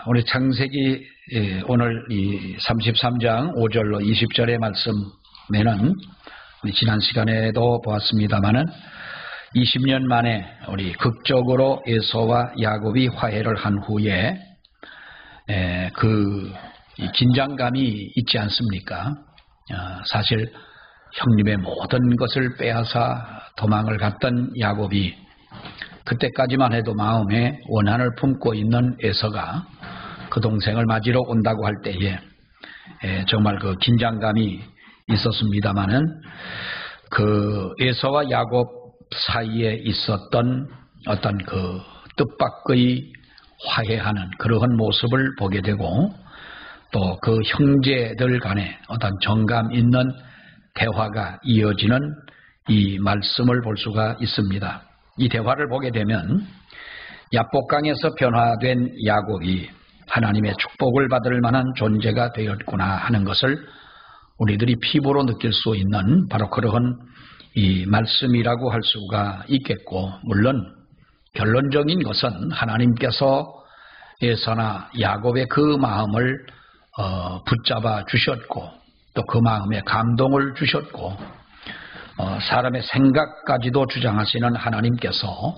우리 창세기 오늘 이 33장 5절로 20절의 말씀에는 우리 지난 시간에도 보았습니다마는 20년 만에 우리 극적으로 에서와 야곱이 화해를 한 후에 그 긴장감이 있지 않습니까? 사실 형님의 모든 것을 빼앗아 도망을 갔던 야곱이 그때까지만 해도 마음에 원한을 품고 있는 에서가 그 동생을 맞으러 온다고 할 때에 정말 그 긴장감이 있었습니다마는 그 에서와 야곱 사이에 있었던 어떤 그 뜻밖의 화해하는 그러한 모습을 보게 되고 또 그 형제들 간에 어떤 정감 있는 대화가 이어지는 이 말씀을 볼 수가 있습니다. 이 대화를 보게 되면 야복강에서 변화된 야곱이 하나님의 축복을 받을 만한 존재가 되었구나 하는 것을 우리들이 피부로 느낄 수 있는 바로 그러한 이 말씀이라고 할 수가 있겠고, 물론 결론적인 것은 하나님께서 에서나 야곱의 그 마음을 붙잡아 주셨고 또 그 마음에 감동을 주셨고 사람의 생각까지도 주장하시는 하나님께서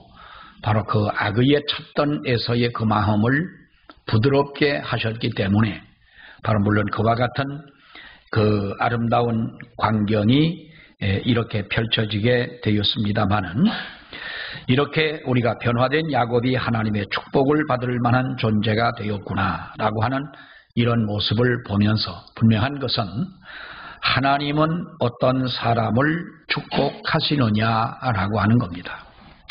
바로 그 악의에 쳤던 에서의 그 마음을 부드럽게 하셨기 때문에 바로 물론 그와 같은 그 아름다운 광경이 이렇게 펼쳐지게 되었습니다마는 이렇게 우리가 변화된 야곱이 하나님의 축복을 받을 만한 존재가 되었구나 라고 하는 이런 모습을 보면서 분명한 것은 하나님은 어떤 사람을 축복하시느냐라고 하는 겁니다.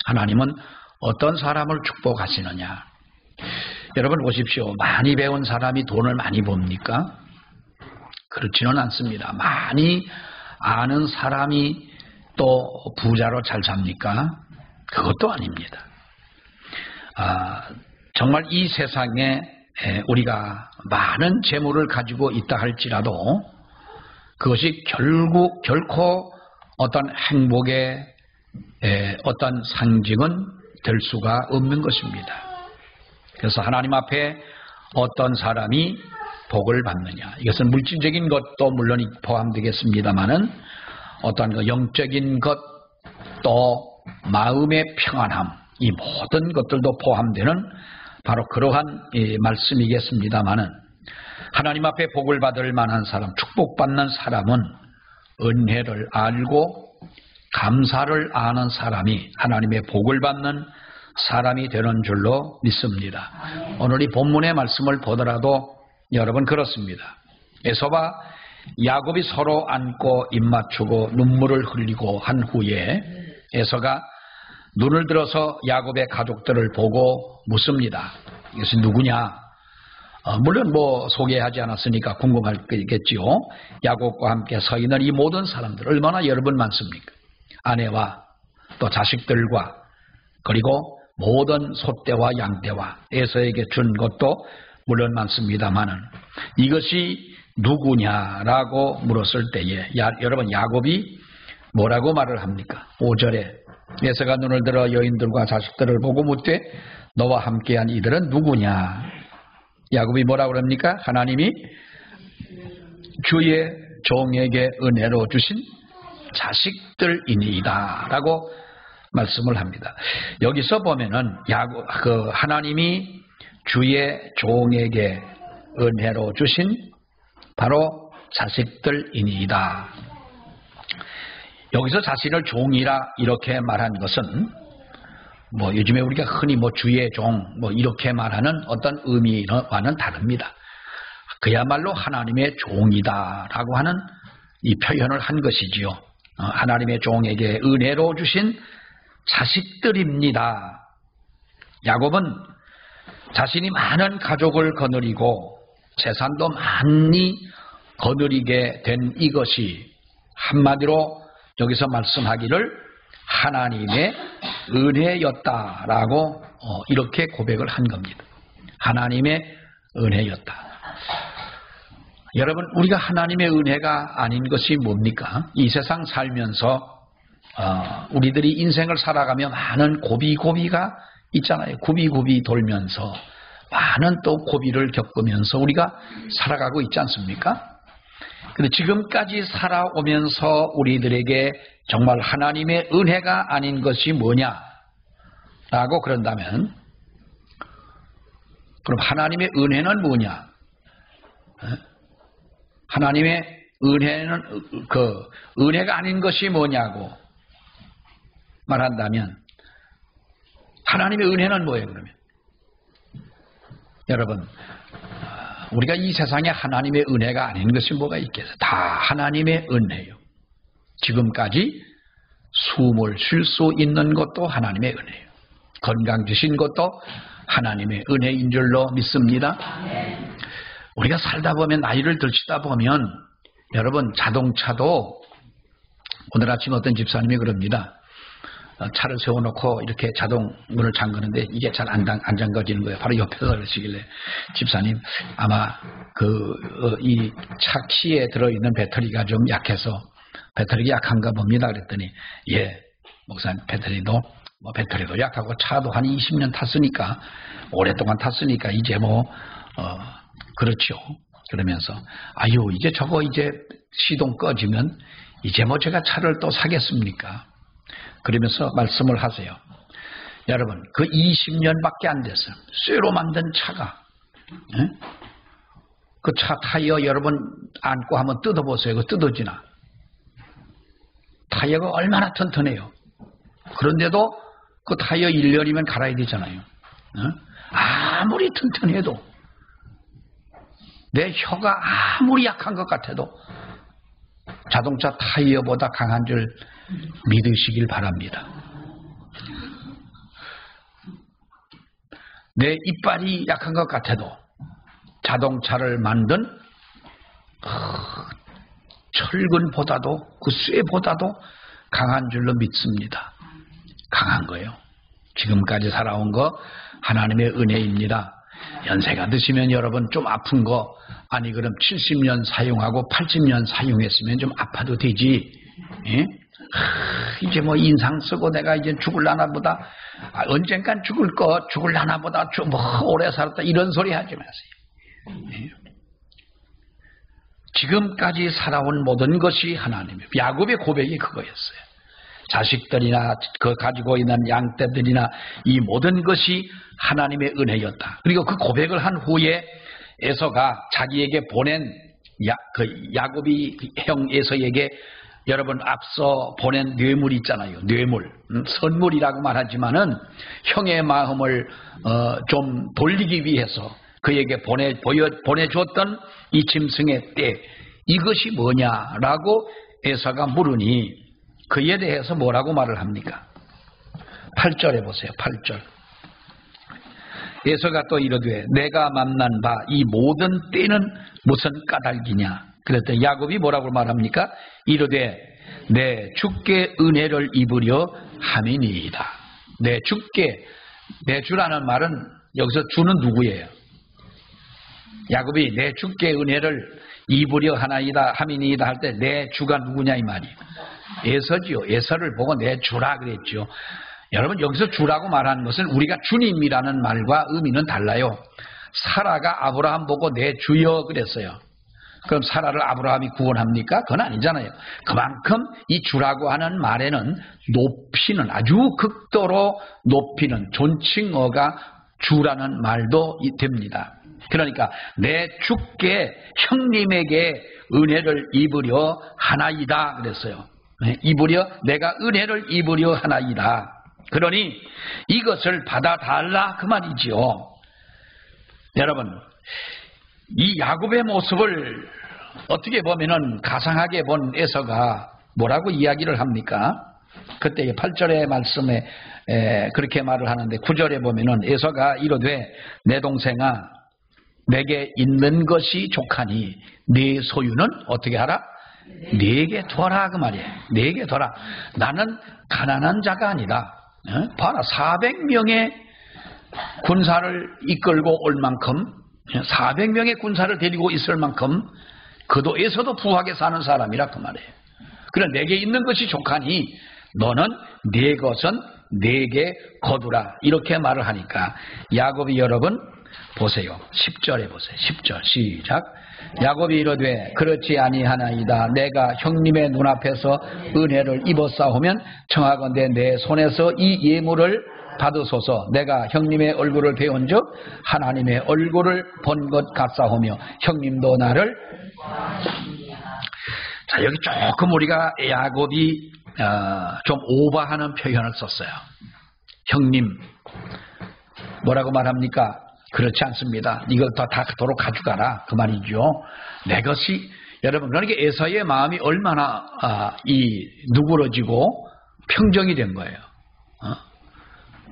하나님은 어떤 사람을 축복하시느냐. 여러분 보십시오. 많이 배운 사람이 돈을 많이 법니까? 그렇지는 않습니다. 많이 아는 사람이 또 부자로 잘 삽니까? 그것도 아닙니다. 정말 이 세상에 우리가 많은 재물을 가지고 있다 할지라도 그것이 결코 어떤 행복의 어떤 상징은 될 수가 없는 것입니다. 그래서 하나님 앞에 어떤 사람이 복을 받느냐, 이것은 물질적인 것도 물론 포함되겠습니다마는 어떤 그 영적인 것 또 마음의 평안함, 이 모든 것들도 포함되는 바로 그러한 말씀이겠습니다마는 하나님 앞에 복을 받을 만한 사람, 축복받는 사람은 은혜를 알고 감사를 아는 사람이 하나님의 복을 받는 사람이 되는 줄로 믿습니다. 오늘 이 본문의 말씀을 보더라도 여러분 그렇습니다. 에서와 야곱이 서로 안고 입맞추고 눈물을 흘리고 한 후에 에서가 눈을 들어서 야곱의 가족들을 보고 묻습니다. 이것이 누구냐? 물론 소개하지 않았으니까 궁금하겠지요. 야곱과 함께 서 있는 이 모든 사람들 얼마나 여러분 많습니까? 아내와 또 자식들과 그리고 모든 소떼와 양떼와 에서에게 준 것도 물론 많습니다만은 이것이 누구냐라고 물었을 때에 여러분 야곱이 뭐라고 말을 합니까? 5절에 에서가 눈을 들어 여인들과 자식들을 보고 묻되 너와 함께한 이들은 누구냐? 야곱이 뭐라고 합니까? 하나님이 주의 종에게 은혜로 주신 자식들이니이다 라고 말씀을 합니다. 여기서 보면은 하나님이 주의 종에게 은혜로 주신 바로 자식들이니이다. 여기서 자신을 종이라 이렇게 말한 것은 요즘에 우리가 흔히 주의 종 이렇게 말하는 어떤 의미와는 다릅니다. 그야말로 하나님의 종이다라고 하는 이 표현을 한 것이지요. 하나님의 종에게 은혜로 주신 자식들입니다. 야곱은 자신이 많은 가족을 거느리고 재산도 많이 거느리게 된 이것이 한마디로 여기서 말씀하기를 하나님의 은혜였다라고 이렇게 고백을 한 겁니다. 하나님의 은혜였다. 여러분 우리가 하나님의 은혜가 아닌 것이 뭡니까? 이 세상 살면서 우리들이 인생을 살아가며 많은 고비고비가 있잖아요. 굽이굽이 돌면서 많은 또 고비를 겪으면서 우리가 살아가고 있지 않습니까? 근데 지금까지 살아오면서 우리들에게 정말 하나님의 은혜가 아닌 것이 뭐냐라고 그런다면, 그럼 하나님의 은혜는 뭐냐? 하나님의 은혜는 은혜가 아닌 것이 뭐냐고 말한다면, 하나님의 은혜는 뭐예요, 그러면? 여러분, 우리가 이 세상에 하나님의 은혜가 아닌 것이 뭐가 있겠어요? 다 하나님의 은혜요. 지금까지 숨을 쉴 수 있는 것도 하나님의 은혜예요. 건강 주신 것도 하나님의 은혜인 줄로 믿습니다. 우리가 살다 보면, 나이를 들치다 보면, 여러분, 자동차도, 오늘 아침 어떤 집사님이 그럽니다. 차를 세워놓고 이렇게 자동문을 잠그는데 이게 잘 안 잠가지는 거예요. 바로 옆에서 그러시길래, 집사님, 아마 이 차 키에 들어있는 배터리가 좀 약해서 배터리가 약한가 봅니다. 그랬더니, 예, 목사님, 배터리도 약하고 차도 한 20년 탔으니까, 오랫동안 탔으니까 이제 그렇죠. 그러면서, 아유, 이제 시동 꺼지면 이제 제가 차를 또 사겠습니까? 그러면서 말씀을 하세요. 여러분, 그 20년밖에 안 됐어요. 쇠로 만든 차가, 그 차 타이어 여러분 안고 한번 뜯어보세요. 그거 뜯어지나? 타이어가 얼마나 튼튼해요. 그런데도 그 타이어 1년이면 갈아야 되잖아요. 아무리 튼튼해도, 내 혀가 아무리 약한 것 같아도 자동차 타이어보다 강한 줄 믿으시길 바랍니다. 내 이빨이 약한 것 같아도 자동차를 만든 철근보다도, 그 쇠보다도 강한 줄로 믿습니다. 강한 거예요. 지금까지 살아온 거 하나님의 은혜입니다. 연세가 드시면 여러분 좀 아픈 거, 아니 그럼 70년 사용하고 80년 사용했으면 좀 아파도 되지. 예? 이제 인상 쓰고 내가 이제 죽을라나 보다, 언젠간 죽을라나 보다 오래 살았다, 이런 소리 하지 마세요. 예? 지금까지 살아온 모든 것이 하나님이에요. 야곱의 고백이 그거였어요. 자식들이나 그 가지고 있는 양떼들이나 이 모든 것이 하나님의 은혜였다. 그리고 그 고백을 한 후에 에서가 자기에게 보낸 야곱이 형 에서에게, 여러분 앞서 보낸 뇌물 있잖아요. 뇌물, 선물이라고 말하지만은 형의 마음을 좀 돌리기 위해서 그에게 보내줬던 이 짐승의 떼, 이것이 뭐냐라고 에서가 물으니 그에 대해서 뭐라고 말을 합니까? 8절에 보세요. 8절. 에서가 또 이르되 내가 만난 바 이 모든 떼는 무슨 까닭이냐. 그랬더니 야곱이 뭐라고 말합니까? 이르되 내 주께 은혜를 입으려 함이니이다. 내 주께, 내 주라는 말은 여기서 주는 누구예요? 야곱이 내 주께 은혜를 입으려 하나이다 함이니이다 할 때 내 주가 누구냐 이 말이에요. 에서지요. 에서를 보고 내 주라 그랬죠. 여러분, 여기서 주라고 말하는 것은 우리가 주님이라는 말과 의미는 달라요. 사라가 아브라함 보고 내 주여 그랬어요. 그럼 사라를 아브라함이 구원합니까? 그건 아니잖아요. 그만큼 이 주라고 하는 말에는 높이는, 아주 극도로 높이는 존칭어가 주라는 말도 됩니다. 그러니까 내 주께, 형님에게 은혜를 입으려 하나이다 그랬어요. 내가 은혜를 입으려 하나이다. 그러니 이것을 받아달라 그 말이지요. 여러분, 이 야곱의 모습을 어떻게 보면은 가상하게 본 에서가 뭐라고 이야기를 합니까? 그때 8절의 말씀에 그렇게 말을 하는데 9절에 보면은 에서가 이르되 내 동생아 내게 있는 것이 족하니 네 소유는 어떻게 하라? 네게 둬라 그 말이에요. 네게 둬라. 나는 가난한 자가 아니다. 봐라, 400명의 군사를 이끌고 올 만큼, 400명의 군사를 데리고 있을 만큼 그도에서도 부하게 사는 사람이라 그 말이에요. 그래, 내게 있는 것이 족하니 너는 네 것은 내게 거두라, 이렇게 말을 하니까 야곱이 여러분 보세요. 10절에 보세요. 10절 시작. 야곱이 이르되 그렇지 아니하나이다. 내가 형님의 눈앞에서 은혜를 입었사오면 청하건대 내 손에서 이 예물을 받으소서. 내가 형님의 얼굴을 배운즉 하나님의 얼굴을 본 것 같사오며 형님도 나를. 자, 여기 조금 우리가 야곱이 좀 오버하는 표현을 썼어요. 형님 뭐라고 말합니까? 그렇지 않습니다. 이걸 다 도로 가져가라 그 말이죠. 내 것이. 여러분, 그러니까 에사의 마음이 얼마나 누그러지고 평정이 된 거예요.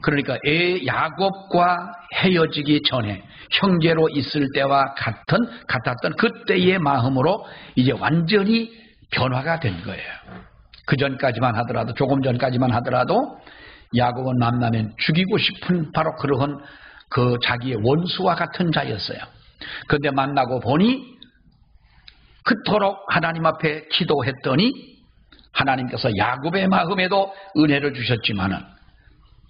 그러니까 야곱과 헤어지기 전에 형제로 있을 때와 같았던 그때의 마음으로 이제 완전히 변화가 된 거예요. 그 전까지만 하더라도, 조금 전까지만 하더라도 야곱은 만나면 죽이고 싶은 바로 그러한 그 자기의 원수와 같은 자였어요. 그런데 만나고 보니 그토록 하나님 앞에 기도했더니 하나님께서 야곱의 마음에도 은혜를 주셨지만은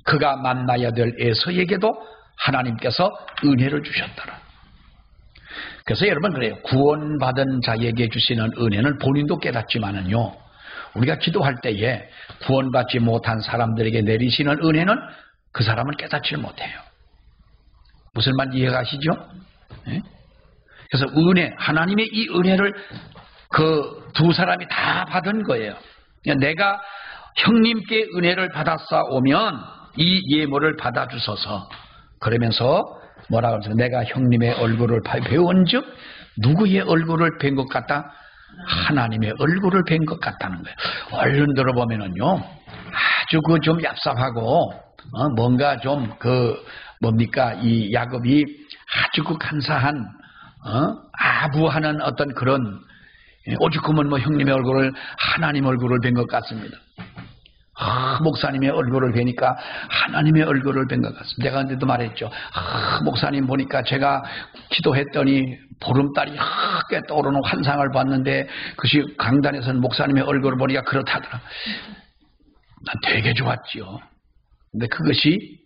그가 만나야 될 에서에게도 하나님께서 은혜를 주셨더라. 그래서 여러분 그래요. 구원받은 자에게 주시는 은혜는 본인도 깨닫지만은요, 우리가 기도할 때에 구원받지 못한 사람들에게 내리시는 은혜는 그 사람은 깨닫지 못해요. 무슨 말인지 이해가시죠? 네? 그래서 하나님의 이 은혜를 그 두 사람이 다 받은 거예요. 내가 형님께 은혜를 받았사오면 이 예물을 받아주소서. 그러면서 뭐라고 하죠? 내가 형님의 얼굴을 배운즉 누구의 얼굴을 뵌 것 같다? 하나님의 얼굴을 뵌 것 같다는 거예요. 얼른 들어보면은요, 아주 좀 얍삽하고 뭔가 좀 뭡니까, 이 야곱이 아주 간사한 아부하는 어떤 그런, 오죽하면 뭐 형님의 얼굴을, 하나님 얼굴을 뵌 것 같습니다. 목사님의 얼굴을 뵈니까 하나님의 얼굴을 뵌 것 같습니다. 내가 그때도 말했죠. 목사님 보니까 제가 기도했더니 보름달이 하게 떠오르는 환상을 봤는데 그것이 강단에서는 목사님의 얼굴을 보니까 그렇다더라. 난 되게 좋았지요. 근데 그것이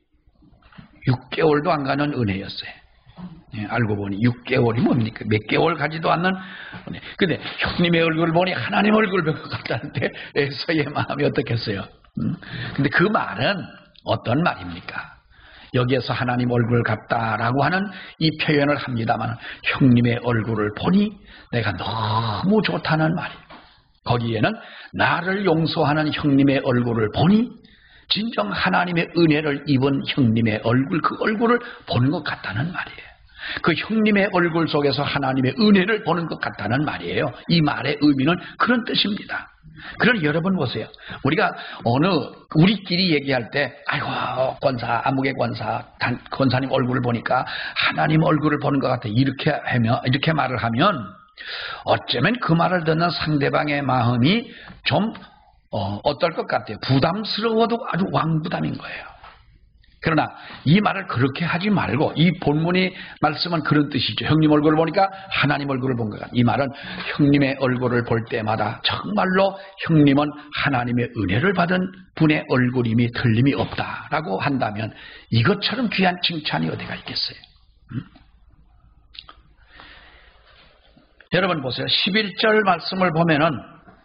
6개월도 안 가는 은혜였어요. 예, 알고 보니 6개월이 뭡니까? 몇 개월 가지도 않는 은혜. 근데 형님의 얼굴을 보니 하나님 얼굴을 뵌 것 같다는데 에서의 마음이 어떻겠어요? 근데 그 말은 어떤 말입니까? 여기에서 하나님 얼굴 같다라고 하는 이 표현을 합니다만 형님의 얼굴을 보니 내가 너무 좋다는 말이에요. 거기에는 나를 용서하는 형님의 얼굴을 보니 진정 하나님의 은혜를 입은 형님의 얼굴, 그 얼굴을 보는 것 같다는 말이에요. 그 형님의 얼굴 속에서 하나님의 은혜를 보는 것 같다는 말이에요. 이 말의 의미는 그런 뜻입니다. 그러니 여러분 보세요. 우리가 우리끼리 얘기할 때, 아이고, 권사, 아무개 권사님 얼굴을 보니까 하나님 얼굴을 보는 것 같아. 이렇게 말을 하면 어쩌면 그 말을 듣는 상대방의 마음이 좀 어떨 것 같아요. 부담스러워도 아주 왕부담인 거예요. 그러나 이 말을 그렇게 하지 말고, 이 본문의 말씀은 그런 뜻이죠. 형님 얼굴을 보니까 하나님 얼굴을 본 것 같아요. 이 말은 형님의 얼굴을 볼 때마다 정말로 형님은 하나님의 은혜를 받은 분의 얼굴임이 틀림이 없다라고 한다면 이것처럼 귀한 칭찬이 어디가 있겠어요? 여러분 보세요. 11절 말씀을 보면은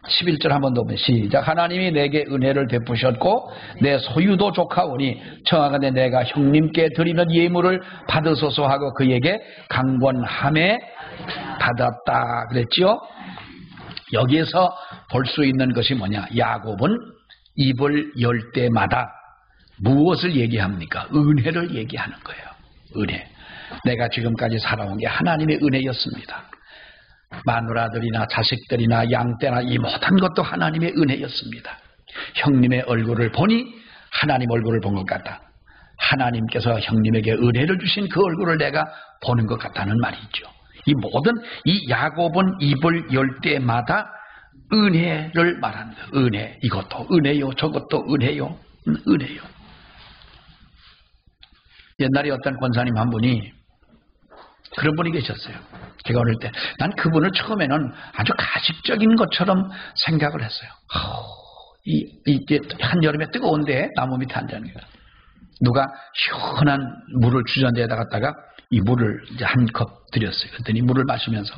11절 한번 더 보면 시작. 하나님이 내게 은혜를 베푸셨고 내 소유도 족하오니 청하건대 내가 형님께 드리는 예물을 받으소서 하고 그에게 강권함에 받았다 그랬지요. 여기에서 볼 수 있는 것이 뭐냐? 야곱은 입을 열 때마다 무엇을 얘기합니까? 은혜를 얘기하는 거예요. 은혜. 내가 지금까지 살아온 게 하나님의 은혜였습니다. 마누라들이나 자식들이나 양떼나 이 모든 것도 하나님의 은혜였습니다. 형님의 얼굴을 보니 하나님 얼굴을 본 것 같다. 하나님께서 형님에게 은혜를 주신 그 얼굴을 내가 보는 것 같다는 말이죠. 이 야곱은 입을 열 때마다 은혜를 말합니다. 은혜, 이것도 은혜요, 저것도 은혜요, 은혜요. 옛날에 어떤 권사님 한 분이 그런 분이 계셨어요. 제가 어릴 때 난 그분을 처음에는 아주 가식적인 것처럼 생각을 했어요. 이게 한여름에 뜨거운데 나무 밑에 앉아있는 거야. 누가 시원한 물을 주전자에다 갖다가 이 물을 이제 한 컵 드렸어요. 그랬더니 물을 마시면서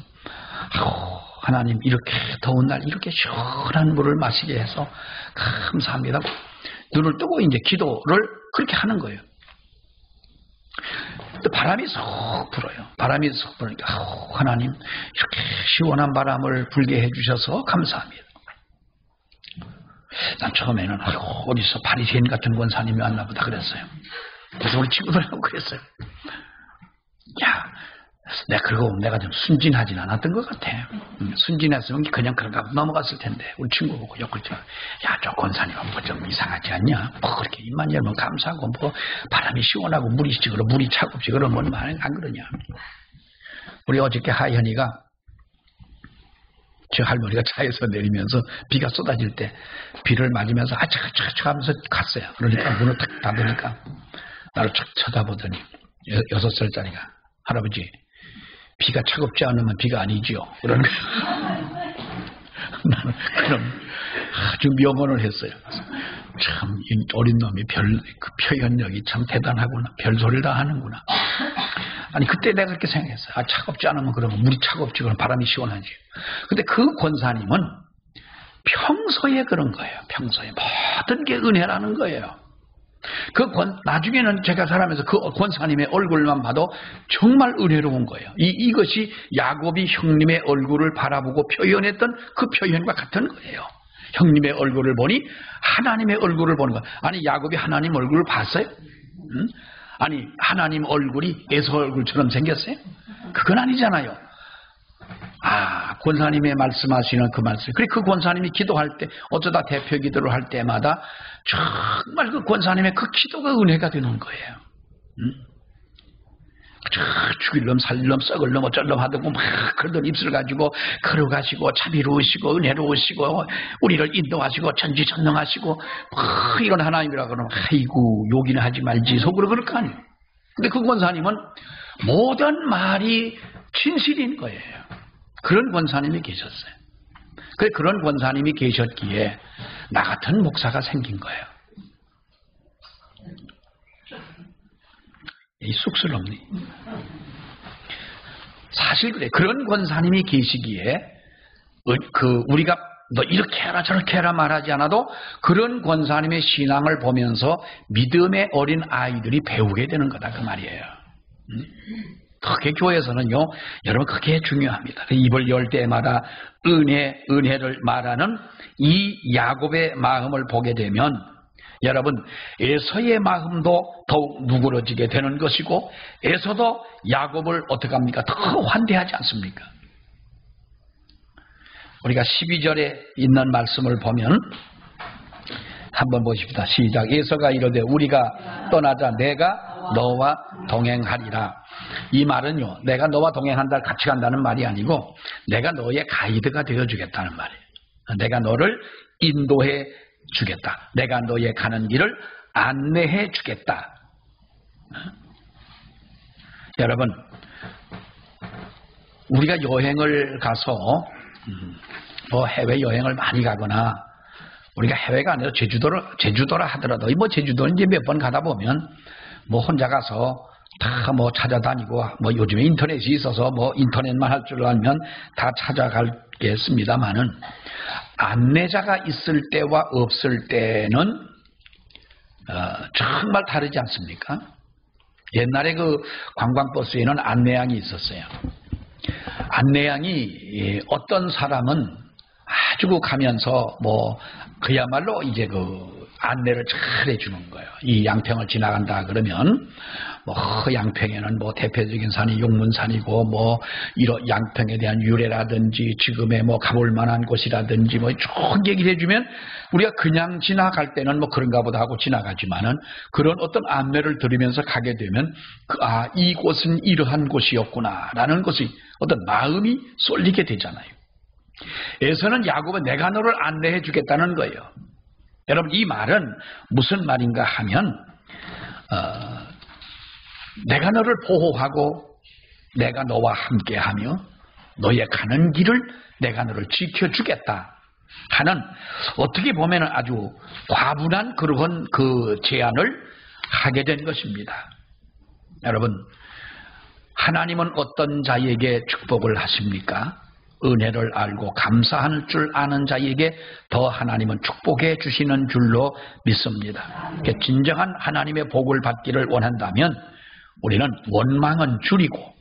하나님 이렇게 더운 날 이렇게 시원한 물을 마시게 해서 감사합니다. 눈을 뜨고 이제 기도를 그렇게 하는 거예요. 또 바람이 쏙 불어요. 바람이 쏙 불으니까 하나님 이렇게 시원한 바람을 불게 해주셔서 감사합니다. 난 처음에는 어디서 바리새인 같은 권사님이 왔나 보다 그랬어요. 그래서 우리 친구들하고 그랬어요. 야, 내가 좀 순진하진 않았던 것 같아. 순진했으면 그냥 그런가 넘어갔을 텐데. 우리 친구 보고 옆구리죠. 야, 저 권사님은 뭐 좀 이상하지 않냐? 뭐 그렇게 입만 열면 감사하고 뭐 바람이 시원하고 물이 식으로 물이 차갑지 그러면 말 안 그러냐? 우리 어저께 하현이가 저 할머니가 차에서 내리면서 비가 쏟아질 때 비를 맞으면서 아차차차 하면서 갔어요. 그러니까 문을 탁 닫으니까 나를 착 쳐다보더니 6살짜리가 할아버지 비가 차갑지 않으면 비가 아니지요. 그러는 거예요. 나는 그럼 아주 명언을 했어요. 참 이 어린 놈이 그 표현력이 참 대단하구나. 별소리를 다 하는구나. 아니 그때 내가 그렇게 생각했어요. 아 차갑지 않으면 그러면 물이 차갑지 그럼 바람이 시원하지. 근데 그 권사님은 평소에 그런 거예요. 평소에 모든 게 은혜라는 거예요. 나중에는 제가 살아면서 그 권사님의 얼굴만 봐도 정말 은혜로운 거예요. 이것이 야곱이 형님의 얼굴을 바라보고 표현했던 그 표현과 같은 거예요. 형님의 얼굴을 보니 하나님의 얼굴을 보는 거. 아니 야곱이 하나님 얼굴을 봤어요? 응? 아니 하나님 얼굴이 에서 얼굴처럼 생겼어요? 그건 아니잖아요. 권사님의 말씀하시는 그 말씀. 그래 그 권사님이 기도할 때 어쩌다 대표 기도를 할 때마다 정말 그 권사님의 그 기도가 은혜가 되는 거예요. 죽일 놈 살릴 놈 썩을 놈 어쩔 놈 하더고 막 그러던 입술 가지고 걸어가시고 자비로우시고 은혜로우시고 우리를 인도하시고 천지전능하시고 이런 하나님이라 그러면 아이고 욕이나 하지 말지 속으로 그럴 거 아니에요. 근데 그 권사님은 모든 말이 진실인 거예요. 그런 권사님이 계셨어요. 그런 권사님이 계셨기에 나 같은 목사가 생긴 거예요. 이 쑥스럽니? 사실 그래. 그런 권사님이 계시기에 우리가 너 이렇게 해라 저렇게 해라 말하지 않아도 그런 권사님의 신앙을 보면서 믿음의 어린 아이들이 배우게 되는 거다 그 말이에요. 그게 교회에서는요, 여러분 그게 중요합니다. 입을 열 때마다 은혜를 말하는 이 야곱의 마음을 보게 되면 여러분 에서의 마음도 더욱 누그러지게 되는 것이고 에서도 야곱을 어떻게 합니까? 더 환대하지 않습니까? 우리가 12절에 있는 말씀을 보면 한번 보십시다. 시작. 에서가 이르되 우리가 떠나자 내가 너와 동행하리라. 이 말은요, 내가 너와 동행한다 같이 간다는 말이 아니고 내가 너의 가이드가 되어주겠다는 말이에요. 내가 너를 인도해 주겠다. 내가 너의 가는 길을 안내해 주겠다. 여러분 우리가 여행을 가서 뭐 해외 여행을 많이 가거나 우리가 해외가 아니라 제주도라 하더라도 뭐 제주도는 이제 몇 번 가다 보면 뭐 혼자 가서 다 뭐 찾아다니고 뭐 요즘에 인터넷이 있어서 뭐 인터넷만 할 줄 알면 다 찾아가겠습니다만은 안내자가 있을 때와 없을 때는 정말 다르지 않습니까? 옛날에 그 관광버스에는 안내양이 있었어요. 안내양이 어떤 사람은 아주 가면서 뭐 그야말로 이제 그 안내를 잘 해주는 거예요. 이 양평을 지나간다 그러면 뭐 양평에는 뭐 대표적인 산이 용문산이고 뭐 이런 양평에 대한 유래라든지 지금의 뭐 가볼 만한 곳이라든지 뭐 쭉 얘기를 해주면 우리가 그냥 지나갈 때는 뭐 그런가 보다 하고 지나가지만은 그런 어떤 안내를 들으면서 가게 되면 이곳은 이러한 곳이었구나라는 것이 어떤 마음이 쏠리게 되잖아요. 에서는 야곱은 내가 너를 안내해 주겠다는 거예요. 여러분 이 말은 무슨 말인가 하면 내가 너를 보호하고 내가 너와 함께하며 너의 가는 길을 내가 너를 지켜주겠다 하는 어떻게 보면 아주 과분한 그런 그 제안을 하게 된 것입니다. 여러분 하나님은 어떤 자에게 축복을 하십니까? 은혜를 알고 감사할 줄 아는 자에게 더 하나님은 축복해 주시는 줄로 믿습니다. 진정한 하나님의 복을 받기를 원한다면 우리는 원망은 줄이고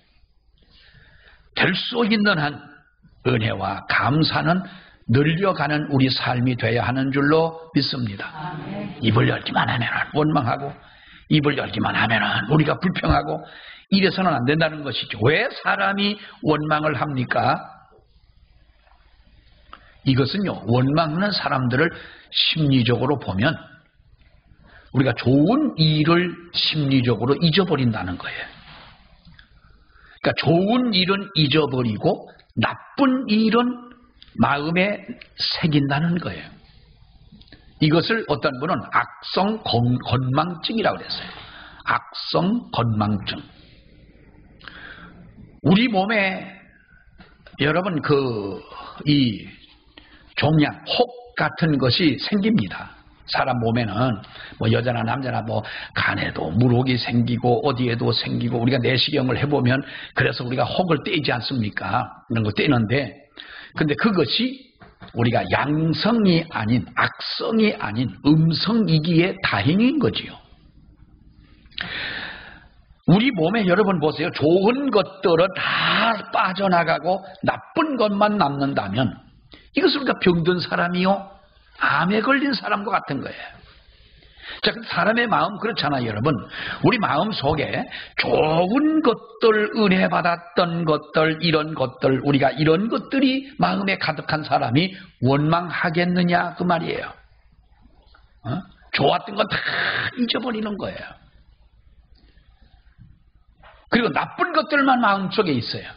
될 수 있는 한 은혜와 감사는 늘려가는 우리 삶이 되어야 하는 줄로 믿습니다. 입을 열기만 하면 원망하고 입을 열기만 하면 우리가 불평하고 이래서는 안 된다는 것이죠. 왜 사람이 원망을 합니까? 이것은요, 원망하는 사람들을 심리적으로 보면 우리가 좋은 일을 심리적으로 잊어버린다는 거예요. 그러니까 좋은 일은 잊어버리고 나쁜 일은 마음에 새긴다는 거예요. 이것을 어떤 분은 악성 건망증이라고 그랬어요. 악성 건망증. 우리 몸에 여러분 이 종양, 혹 같은 것이 생깁니다. 사람 몸에는 뭐 여자나 남자나 뭐 간에도 물혹이 생기고 어디에도 생기고 우리가 내시경을 해보면 그래서 우리가 혹을 떼지 않습니까? 이런 거 떼는데 근데 그것이 우리가 양성이 아닌 악성이 아닌 음성이기에 다행인 거지요. 우리 몸에 여러분 보세요. 좋은 것들은 다 빠져나가고 나쁜 것만 남는다면 이것을 우리가 병든 사람이요 암에 걸린 사람과 같은 거예요. 자, 사람의 마음 그렇잖아요, 여러분. 우리 마음 속에 좋은 것들, 은혜 받았던 것들, 이런 것들, 우리가 이런 것들이 마음에 가득한 사람이 원망하겠느냐 그 말이에요. 좋았던 건 다 잊어버리는 거예요. 그리고 나쁜 것들만 마음속에 있어요.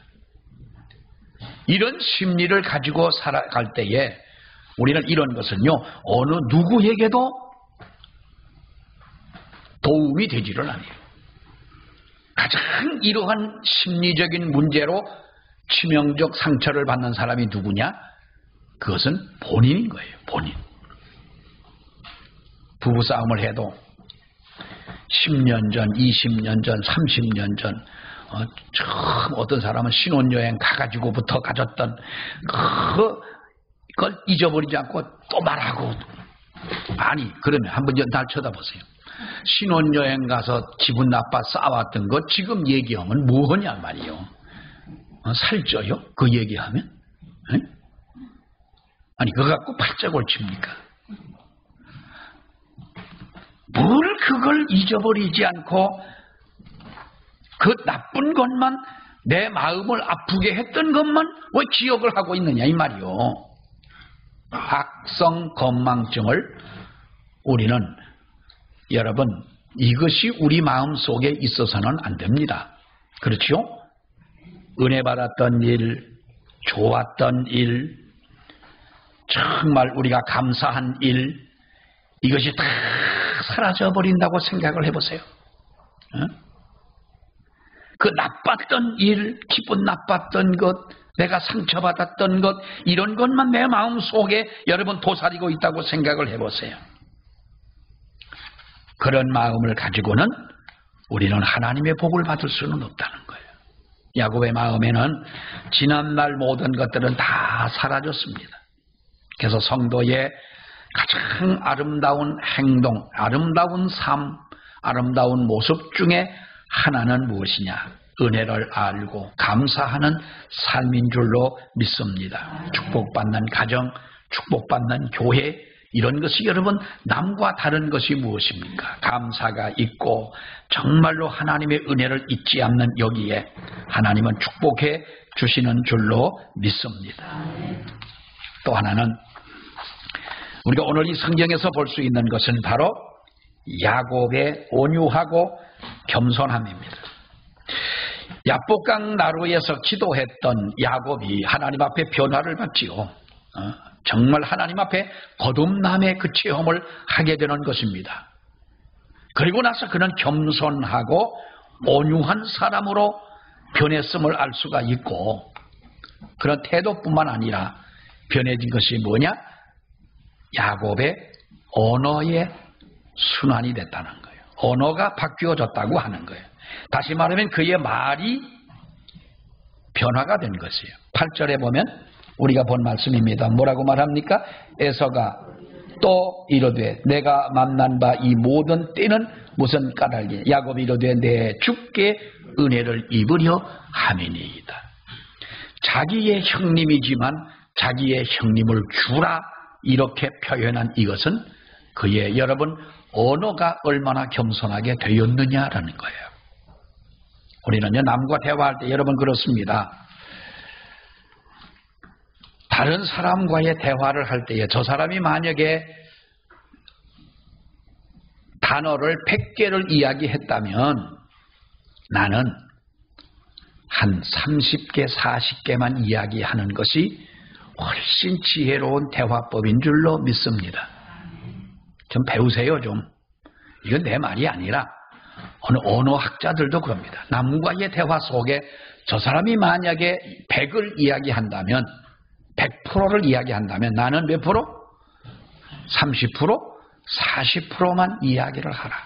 이런 심리를 가지고 살아갈 때에 우리는 이런 것은요, 어느 누구에게도 도움이 되지를 않아요. 가장 이러한 심리적인 문제로 치명적 상처를 받는 사람이 누구냐? 그것은 본인인 거예요. 본인. 부부싸움을 해도 10년 전, 20년 전, 30년 전 처음 어떤 사람은 신혼여행 가가지고부터 가졌던 그걸 잊어버리지 않고 또 말하고 아니 그러면 한번 날 쳐다보세요. 신혼여행 가서 기분 나빠 싸웠던 거 지금 얘기하면 뭐하냐 말이요. 살쪄요? 그 얘기하면? 에? 아니 그거 갖고 팔짝을 칩니까? 뭘 그걸 잊어버리지 않고 그 나쁜 것만 내 마음을 아프게 했던 것만 왜 기억을 하고 있느냐 이 말이요. 악성 건망증을 우리는 여러분 이것이 우리 마음 속에 있어서는 안 됩니다. 그렇죠? 은혜 받았던 일, 좋았던 일, 정말 우리가 감사한 일 이것이 다 사라져버린다고 생각을 해보세요. 그 나빴던 일, 기분 나빴던 것, 내가 상처받았던 것 이런 것만 내 마음 속에 여러분 도사리고 있다고 생각을 해보세요. 그런 마음을 가지고는 우리는 하나님의 복을 받을 수는 없다는 거예요. 야곱의 마음에는 지난날 모든 것들은 다 사라졌습니다. 그래서 성도의 가장 아름다운 행동, 아름다운 삶, 아름다운 모습 중에 하나는 무엇이냐? 은혜를 알고 감사하는 삶인 줄로 믿습니다. 축복받는 가정, 축복받는 교회 이런 것이 여러분 남과 다른 것이 무엇입니까? 감사가 있고 정말로 하나님의 은혜를 잊지 않는 여기에 하나님은 축복해 주시는 줄로 믿습니다. 또 하나는 우리가 오늘 이 성경에서 볼 수 있는 것은 바로 야곱의 온유하고 겸손함입니다. 야복강 나루에서 기도했던 야곱이 하나님 앞에 변화를 받지요. 정말 하나님 앞에 거듭남의 그 체험을 하게 되는 것입니다. 그리고 나서 그는 겸손하고 온유한 사람으로 변했음을 알 수가 있고 그런 태도뿐만 아니라 변해진 것이 뭐냐? 야곱의 언어의 순환이 됐다는 거예요. 언어가 바뀌어졌다고 하는 거예요. 다시 말하면 그의 말이 변화가 된 것이에요. 8절에 보면 우리가 본 말씀입니다. 뭐라고 말합니까? 에서가 또 이르되 내가 만난 바 이 모든 때는 무슨 까닭이냐. 야곱이 이르되 내 주께 은혜를 입으려 함이니이다. 자기의 형님이지만 자기의 형님을 주라 이렇게 표현한 이것은 그의 여러분 언어가 얼마나 겸손하게 되었느냐라는 거예요. 우리는요 남과 대화할 때 여러분 그렇습니다. 다른 사람과의 대화를 할 때에 저 사람이 만약에 단어를 100개를 이야기했다면 나는 한 30개, 40개만 이야기하는 것이 훨씬 지혜로운 대화법인 줄로 믿습니다. 좀 배우세요 좀. 이건 내 말이 아니라 어느 언어학자들도 그럽니다. 남과의 대화 속에 저 사람이 만약에 100을 이야기한다면 100%를 이야기한다면 나는 몇 프로? 30%? 40%만 이야기를 하라.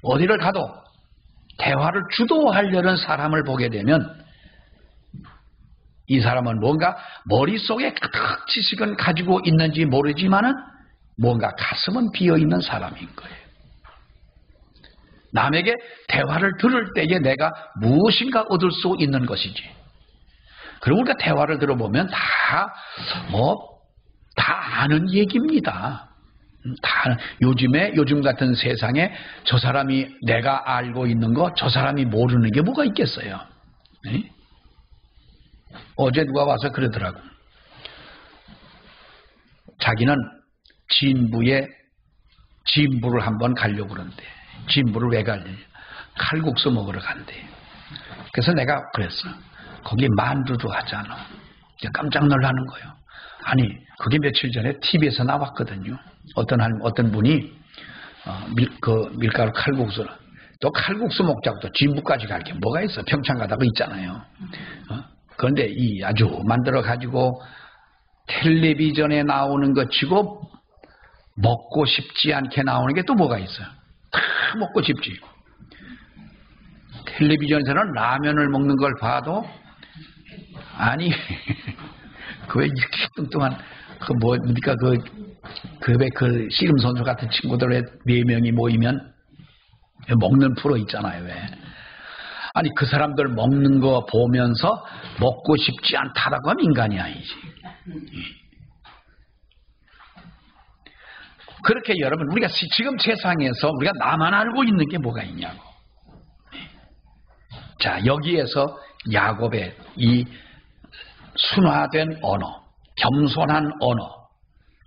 어디를 가도 대화를 주도하려는 사람을 보게 되면 이 사람은 뭔가 머릿속에 가득 지식은 가지고 있는지 모르지만은 뭔가 가슴은 비어있는 사람인 거예요. 남에게 대화를 들을 때에 내가 무엇인가 얻을 수 있는 것이지. 그리고 우리가 대화를 들어보면 다 아는 얘기입니다. 요즘 같은 세상에 저 사람이 내가 알고 있는 거 저 사람이 모르는 게 뭐가 있겠어요. 네? 어제 누가 와서 그러더라고. 자기는 진부를 한번 가려고 그러는데 진부를 왜 가려냐. 칼국수 먹으러 간대. 그래서 내가 그랬어. 거기 만두도 하잖아. 깜짝 놀라는 거예요. 아니 그게 며칠 전에 TV에서 나왔거든요. 어떤 분이 밀가루 칼국수를 또 칼국수 먹자고 또 진부까지 갈 게 뭐가 있어. 평창 가다가 있잖아요. 그런데 이 아주 만들어 가지고 텔레비전에 나오는 것 치고 먹고 싶지 않게 나오는 게 또 뭐가 있어요. 다 먹고 싶지. 텔레비전에서는 라면을 먹는 걸 봐도 아니 그 왜 이렇게 뚱뚱한 뭡니까 그 씨름 선수 같은 친구들 4명이 모이면 먹는 프로 있잖아요. 왜? 아니 그 사람들 먹는 거 보면서 먹고 싶지 않다라고 하면 인간이 아니지. 그렇게 여러분 우리가 지금 세상에서 우리가 나만 알고 있는 게 뭐가 있냐고. 자 여기에서 야곱의 이 순화된 언어, 겸손한 언어,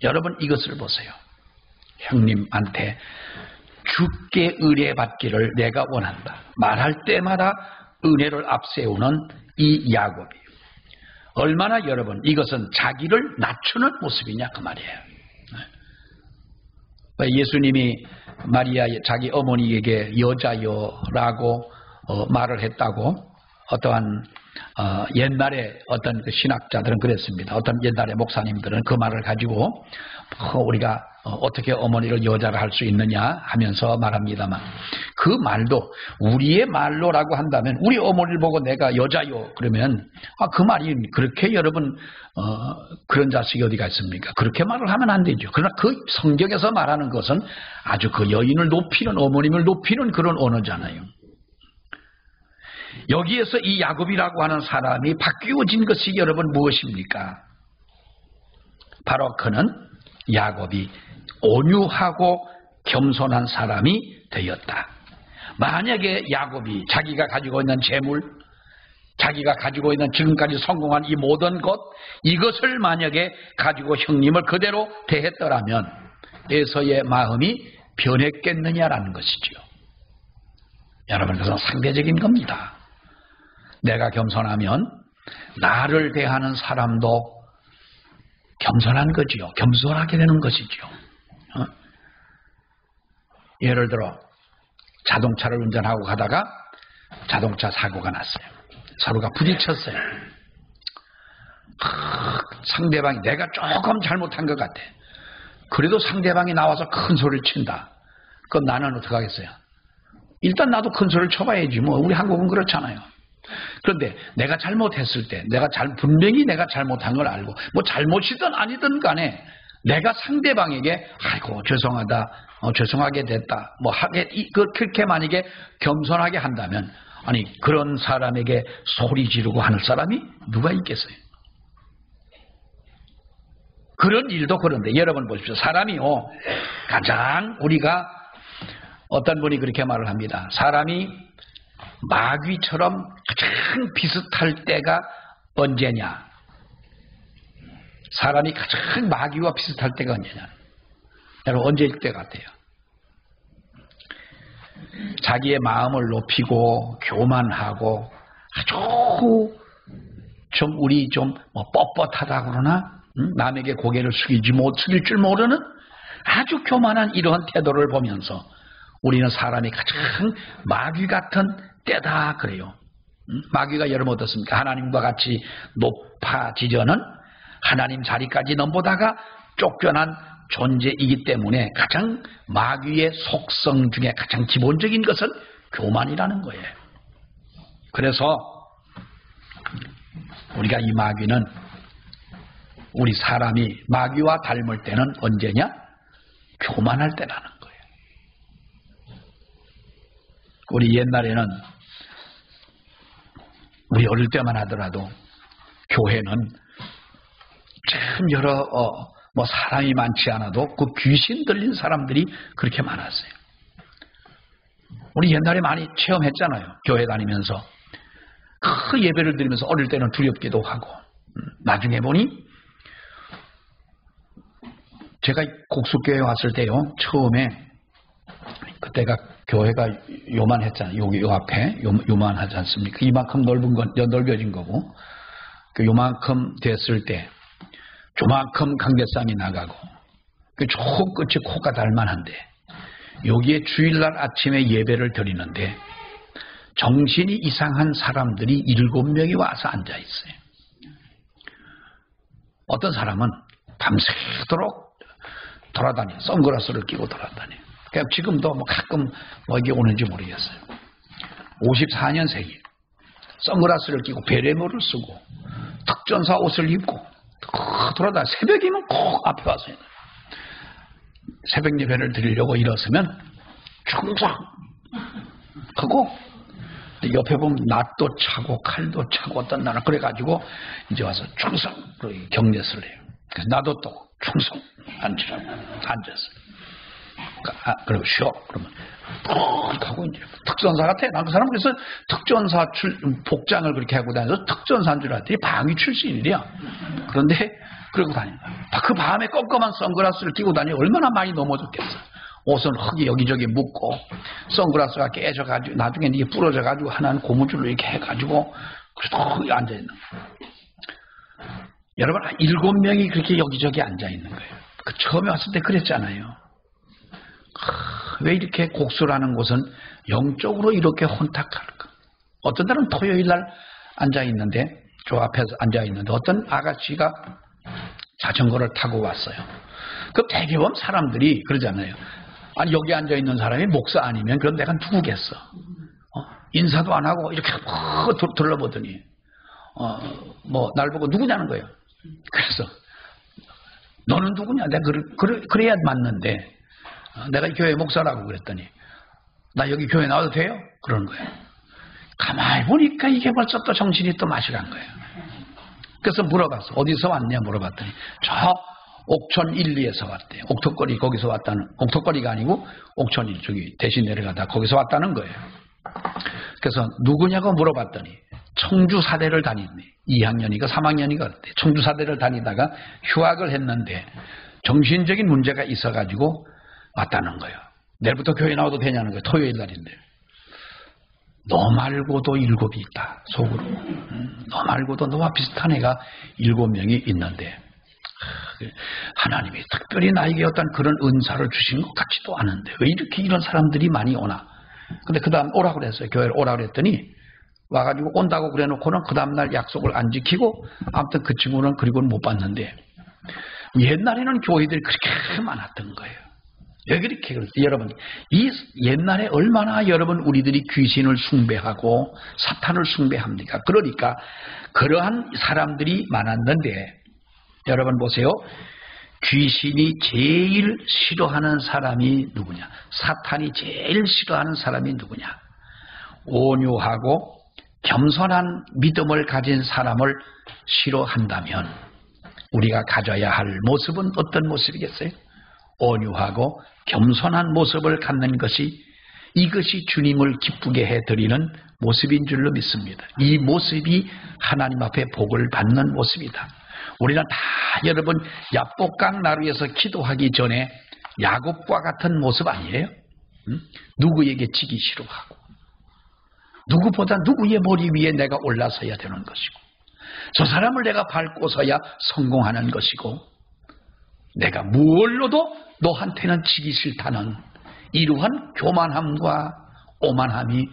여러분 이것을 보세요. 형님한테 주께 의뢰받기를 내가 원한다. 말할 때마다 은혜를 앞세우는 이 야곱이 얼마나 여러분 이것은 자기를 낮추는 모습이냐 그 말이에요. 예수님이 마리아 자기 어머니에게 여자여라고 말을 했다고 어떠한 옛날에 어떤 그 신학자들은 그랬습니다. 어떤 옛날에 목사님들은 그 말을 가지고 우리가 어떻게 어머니를 여자로 할 수 있느냐 하면서 말합니다만 그 말도 우리의 말로라고 한다면 우리 어머니를 보고 내가 여자요 그러면 그 말이 그렇게 여러분 그런 자식이 어디가 있습니까? 그렇게 말을 하면 안 되죠. 그러나 그 성경에서 말하는 것은 아주 그 여인을 높이는 어머님을 높이는 그런 언어잖아요. 여기에서 이 야곱이라고 하는 사람이 바뀌어진 것이 여러분 무엇입니까? 바로 그는 야곱이 온유하고 겸손한 사람이 되었다. 만약에 야곱이 자기가 가지고 있는 재물, 자기가 가지고 있는 지금까지 성공한 이 모든 것, 이것을 만약에 가지고 형님을 그대로 대했더라면 에서의 마음이 변했겠느냐라는 것이지요. 여러분 그것은 상대적인 겁니다. 내가 겸손하면 나를 대하는 사람도 겸손한 거지요. 겸손하게 되는 것이지요. 예를 들어 자동차를 운전하고 가다가 자동차 사고가 났어요. 서로가 부딪혔어요. 상대방이 내가 조금 잘못한 것 같아. 그래도 상대방이 나와서 큰 소리를 친다. 그럼 나는 어떻게 하겠어요? 일단 나도 큰 소리를 쳐봐야지 뭐. 우리 한국은 그렇잖아요. 그런데 내가 잘못했을 때, 분명히 내가 잘못한 걸 알고, 뭐 잘못이든 아니든 간에 내가 상대방에게 아이고 죄송하다, 죄송하게 됐다, 뭐 그렇게 만약에 겸손하게 한다면, 아니 그런 사람에게 소리 지르고 하는 사람이 누가 있겠어요? 그런 일도 그런데 여러분 보십시오. 사람이요, 가장 우리가 어떤 분이 그렇게 말을 합니다. 사람이 마귀처럼 가장 비슷할 때가 언제냐? 사람이 가장 마귀와 비슷할 때가 언제냐? 여러분 언제일 때 같아요? 자기의 마음을 높이고 교만하고 아주 좀 우리 좀 뭐 뻣뻣하다 그러나 남에게 고개를 숙일 줄 모르는 아주 교만한 이러한 태도를 보면서 우리는 사람이 가장 마귀 같은 때다 그래요. 마귀가 여러분 어떻습니까? 하나님과 같이 높아지려는 하나님 자리까지 넘보다가 쫓겨난 존재이기 때문에 가장 마귀의 속성 중에 가장 기본적인 것은 교만이라는 거예요. 그래서 우리가 이 마귀는 우리 사람이 마귀와 닮을 때는 언제냐? 교만할 때라는 거예요. 우리 옛날에는 우리 어릴 때만 하더라도 교회는 참 여러 뭐 사람이 많지 않아도 그 귀신 들린 사람들이 그렇게 많았어요. 우리 옛날에 많이 체험했잖아요. 교회 다니면서 그 예배를 드리면서 어릴 때는 두렵기도 하고 나중에 보니 제가 곡수교회 왔을 때요, 처음에 그때가 교회가 요만했잖아요. 여기 요 앞에 요만하지 않습니까? 이만큼 넓어진 거고 그 요만큼 됐을 때 조만큼 강대상이 나가고 그 저 끝이 코가 닳만한데 여기에 주일날 아침에 예배를 드리는데 정신이 이상한 사람들이 7명이 와서 앉아 있어요. 어떤 사람은 밤새도록 돌아다니, 선글라스를 끼고 돌아다니. 그러니까 지금도 뭐 가끔 여기 오는지 모르겠어요. 54년생이 선글라스를 끼고 베레모를 쓰고 특전사 옷을 입고 돌아다니. 새벽이면 꼭 앞에 와서 새벽 예배를 드리려고 일어서면 충성 하고 옆에 보면 낫도 차고 칼도 차고 어떤 날은 그래가지고 이제 와서 충성 경례를 해요. 그래서 나도 또 충성 앉았어요. 그리고 쉬어. 그러면 하고 이제 특전사 같아. 난 그 사람 그래서 특전사 복장을 그렇게 하고 다녀서 특전사인 줄 알았더니 방위 출신이래요. 그런데 그러고 다닌다. 그 밤에 껌껌한 선글라스를 끼고 다니 얼마나 많이 넘어졌겠어. 옷은 흙이 여기저기 묻고 선글라스가 깨져가지고 나중에 이게 부러져가지고 하나는 고무줄로 이렇게 해가지고 그래서 거기 앉아있는 거예요. 여러분 7명이 그렇게 여기저기 앉아있는 거예요. 그 처음에 왔을 때 그랬잖아요. 왜 이렇게 곡수라는 곳은 영적으로 이렇게 혼탁할까? 어떤 날은 토요일날 앉아있는데 저 앞에서 앉아있는데 어떤 아가씨가 자전거를 타고 왔어요. 그 대부분 사람들이 그러잖아요. 아니 여기 앉아있는 사람이 목사 아니면 그럼 내가 누구겠어? 인사도 안 하고 이렇게 둘러보더니 뭐 날 보고 누구냐는 거예요. 그래서 너는 누구냐? 내가 그래야 맞는데 내가 교회 목사라고 그랬더니 나 여기 교회 나와도 돼요? 그러는 거예요. 가만히 보니까 이게 벌써 또 정신이 또 맛이 간 거예요. 그래서 물어봤어. 어디서 왔냐 물어봤더니 저 옥천 1, 2에서 왔대요. 옥토거리 거기서 왔다는, 옥토거리가 아니고 옥천이 저기 대신 내려가다 거기서 왔다는 거예요. 그래서 누구냐고 물어봤더니 청주사대를 다니네. 2학년이가 3학년이가 그랬대. 청주사대를 다니다가 휴학을 했는데 정신적인 문제가 있어가지고 왔다는 거예요. 내일부터 교회 나와도 되냐는 거예요. 토요일 날인데. 너 말고도 7이 있다. 속으로. 너 말고도 너와 비슷한 애가 7명이 있는데 하나님이 특별히 나에게 어떤 그런 은사를 주신 것 같지도 않은데 왜 이렇게 이런 사람들이 많이 오나. 근데 그 다음 오라고 그랬어요. 교회를 오라고 그랬더니 와가지고 온다고 그래놓고는 그 다음날 약속을 안 지키고 아무튼 그 친구는 그리고는 못 봤는데 옛날에는 교회들이 그렇게 많았던 거예요. 왜 그렇게 그랬어요? 여러분, 이 옛날에 얼마나 여러분 우리들이 귀신을 숭배하고 사탄을 숭배합니까? 그러니까 그러한 사람들이 많았는데 여러분 보세요. 귀신이 제일 싫어하는 사람이 누구냐? 사탄이 제일 싫어하는 사람이 누구냐? 온유하고 겸손한 믿음을 가진 사람을 싫어한다면 우리가 가져야 할 모습은 어떤 모습이겠어요? 온유하고 겸손한 모습을 갖는 것이 이것이 주님을 기쁘게 해드리는 모습인 줄로 믿습니다. 이 모습이 하나님 앞에 복을 받는 모습이다. 우리는 다 여러분 야복강 나루에서 기도하기 전에 야곱과 같은 모습 아니에요? 누구에게 지기 싫어하고 누구보다 누구의 머리 위에 내가 올라서야 되는 것이고 저 사람을 내가 밟고서야 성공하는 것이고 내가 무얼로도 너한테는 지기 싫다는 이러한 교만함과 오만함이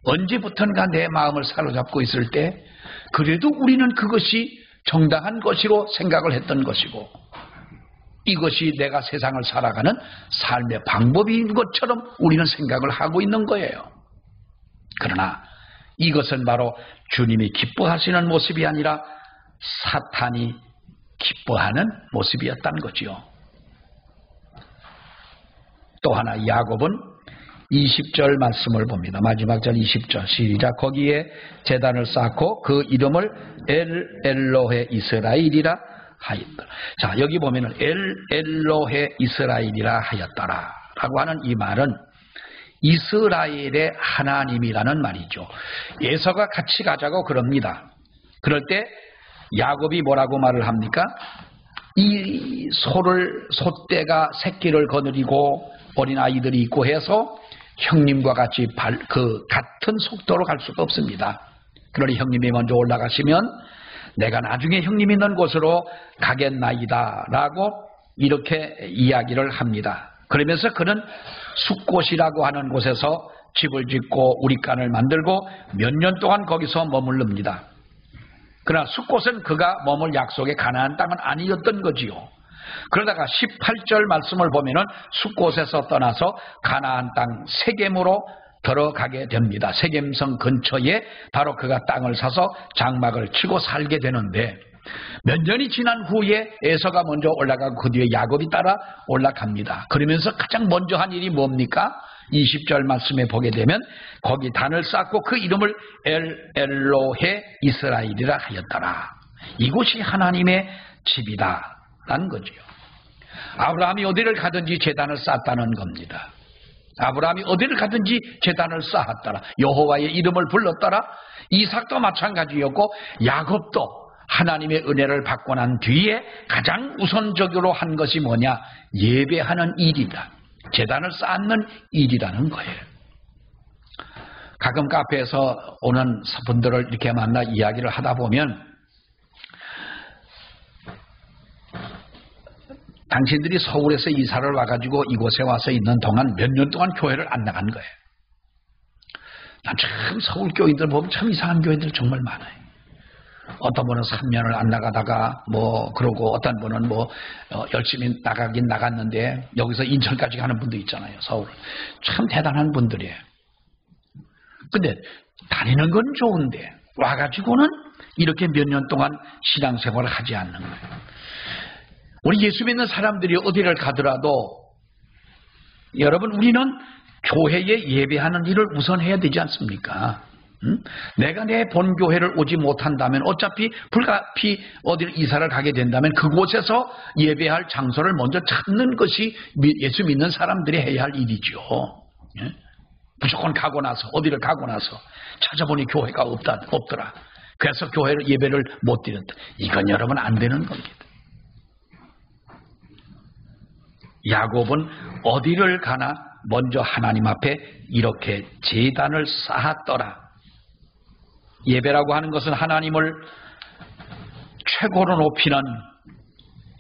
언제부턴가 내 마음을 사로잡고 있을 때 그래도 우리는 그것이 정당한 것으로 생각을 했던 것이고 이것이 내가 세상을 살아가는 삶의 방법인 것처럼 우리는 생각을 하고 있는 거예요. 그러나 이것은 바로 주님이 기뻐하시는 모습이 아니라 사탄이 기뻐하는 모습이었다는 거지요. 또 하나 야곱은 20절 말씀을 봅니다. 마지막 절 20절 시작. 거기에 제단을 쌓고 그 이름을 엘로헤 이스라엘이라 하였더라. 자, 여기 보면은 엘로헤 이스라엘이라 하였더라 라고 하는 이 말은 이스라엘의 하나님이라는 말이죠. 에서가 같이 가자고 그럽니다. 그럴 때 야곱이 뭐라고 말을 합니까? 이 소떼가 새끼를 거느리고 어린아이들이 있고 해서 형님과 같이 같은 속도로 갈 수가 없습니다. 그러니 형님이 먼저 올라가시면 내가 나중에 형님 있는 곳으로 가겠나이다 라고 이렇게 이야기를 합니다. 그러면서 그는 숫곳이라고 하는 곳에서 집을 짓고 우리간을 만들고 몇 년 동안 거기서 머무릅니다. 그러나 숫곳은 그가 머물 약속의 가나안 땅은 아니었던 거지요. 그러다가 18절 말씀을 보면은 숫곳에서 떠나서 가나안 땅 세겜으로 들어가게 됩니다. 세겜성 근처에 바로 그가 땅을 사서 장막을 치고 살게 되는데 몇 년이 지난 후에 에서가 먼저 올라가고 그 뒤에 야곱이 따라 올라갑니다. 그러면서 가장 먼저 한 일이 뭡니까? 20절 말씀에 보게 되면 거기 단을 쌓고 그 이름을 엘로헤 이스라엘이라 하였더라. 이곳이 하나님의 집이다 라는 거죠. 아브라함이 어디를 가든지 제단을 쌓았다는 겁니다. 아브라함이 어디를 가든지 제단을 쌓았더라. 여호와의 이름을 불렀더라. 이삭도 마찬가지였고 야곱도 하나님의 은혜를 받고 난 뒤에 가장 우선적으로 한 것이 뭐냐? 예배하는 일이다. 제단을 쌓는 일이라는 거예요. 가끔 카페에서 오는 분들을 이렇게 만나 이야기를 하다 보면 당신들이 서울에서 이사를 와가지고 이곳에 와서 있는 동안 몇 년 동안 교회를 안 나간 거예요. 난 참 서울 교인들 보면 참 이상한 교인들 정말 많아요. 어떤 분은 3년을 안 나가다가 그러고 어떤 분은 열심히 나가긴 나갔는데 여기서 인천까지 가는 분도 있잖아요. 서울. 참 대단한 분들이에요. 근데 다니는 건 좋은데 와가지고는 이렇게 몇 년 동안 신앙생활을 하지 않는 거예요. 우리 예수 믿는 사람들이 어디를 가더라도 여러분 우리는 교회에 예배하는 일을 우선 해야 되지 않습니까? 내가 내 본교회를 오지 못한다면 어차피 불가피 어디를 이사를 가게 된다면 그곳에서 예배할 장소를 먼저 찾는 것이 예수 믿는 사람들이 해야 할 일이죠. 무조건 가고 나서 어디를 가고 나서 찾아보니 교회가 없더라. 그래서 교회를 예배를 못 드렸다. 이건 여러분 안 되는 겁니다. 야곱은 어디를 가나 먼저 하나님 앞에 이렇게 제단을 쌓았더라. 예배라고 하는 것은 하나님을 최고로 높이는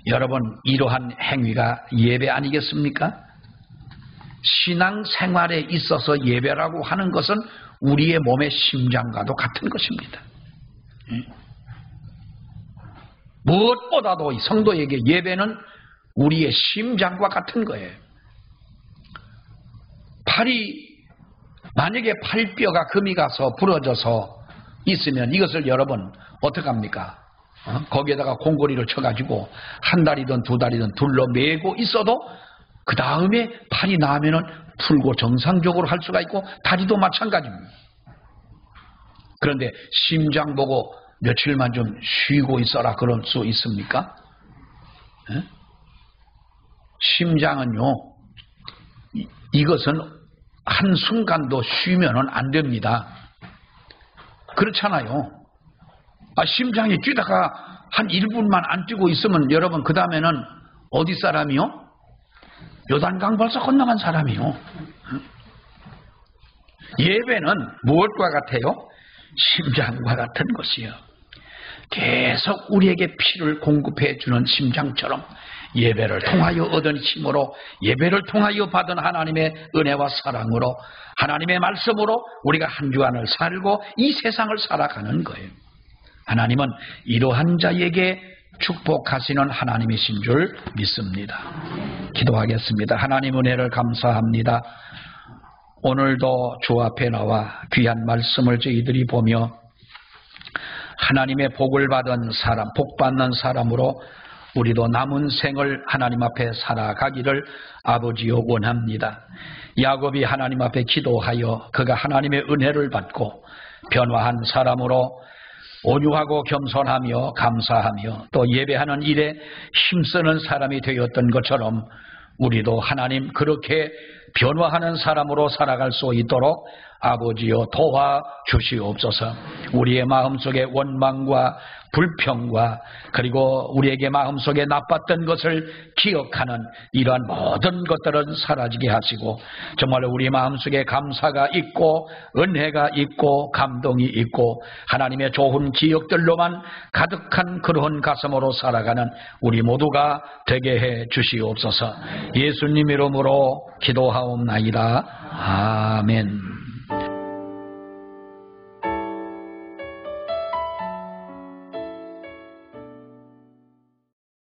여러분 이러한 행위가 예배 아니겠습니까? 신앙생활에 있어서 예배라고 하는 것은 우리의 몸의 심장과도 같은 것입니다. 무엇보다도 성도에게 예배는 우리의 심장과 같은 거예요. 만약에 팔뼈가 금이 가서 부러져서 있으면 이것을 여러분 어떡합니까? 거기에다가 공고리를 쳐가지고 한 달이든 두 달이든 둘러매고 있어도 그 다음에 팔이 나으면은 풀고 정상적으로 할 수가 있고 다리도 마찬가지입니다. 그런데 심장 보고 며칠만 좀 쉬고 있어라 그럴 수 있습니까? 심장은요, 이것은 한순간도 쉬면은 안 됩니다. 그렇잖아요. 심장이 뛰다가 한 1분만 안 뛰고 있으면 여러분 그 다음에는 어디 사람이요? 요단강 벌써 건너간 사람이요. 예배는 무엇과 같아요? 심장과 같은 것이요. 계속 우리에게 피를 공급해 주는 심장처럼 예배를 통하여 얻은 힘으로, 예배를 통하여 받은 하나님의 은혜와 사랑으로, 하나님의 말씀으로 우리가 한 주간을 살고 이 세상을 살아가는 거예요. 하나님은 이러한 자에게 축복하시는 하나님이신 줄 믿습니다. 기도하겠습니다. 하나님 은혜를 감사합니다. 오늘도 주 앞에 나와 귀한 말씀을 저희들이 보며 하나님의 복을 받은 사람, 복 받는 사람으로 우리도 남은 생을 하나님 앞에 살아가기를 아버지여 원합니다. 야곱이 하나님 앞에 기도하여 그가 하나님의 은혜를 받고 변화한 사람으로 온유하고 겸손하며 감사하며 또 예배하는 일에 힘쓰는 사람이 되었던 것처럼 우리도 하나님 그렇게 변화하는 사람으로 살아갈 수 있도록 아버지여 도와주시옵소서. 우리의 마음속에 원망과 불평과 그리고 우리에게 마음속에 나빴던 것을 기억하는 이러한 모든 것들은 사라지게 하시고 정말로 우리 마음속에 감사가 있고 은혜가 있고 감동이 있고 하나님의 좋은 기억들로만 가득한 그러한 가슴으로 살아가는 우리 모두가 되게 해 주시옵소서. 예수님 이름으로 기도하옵나이다. 아멘.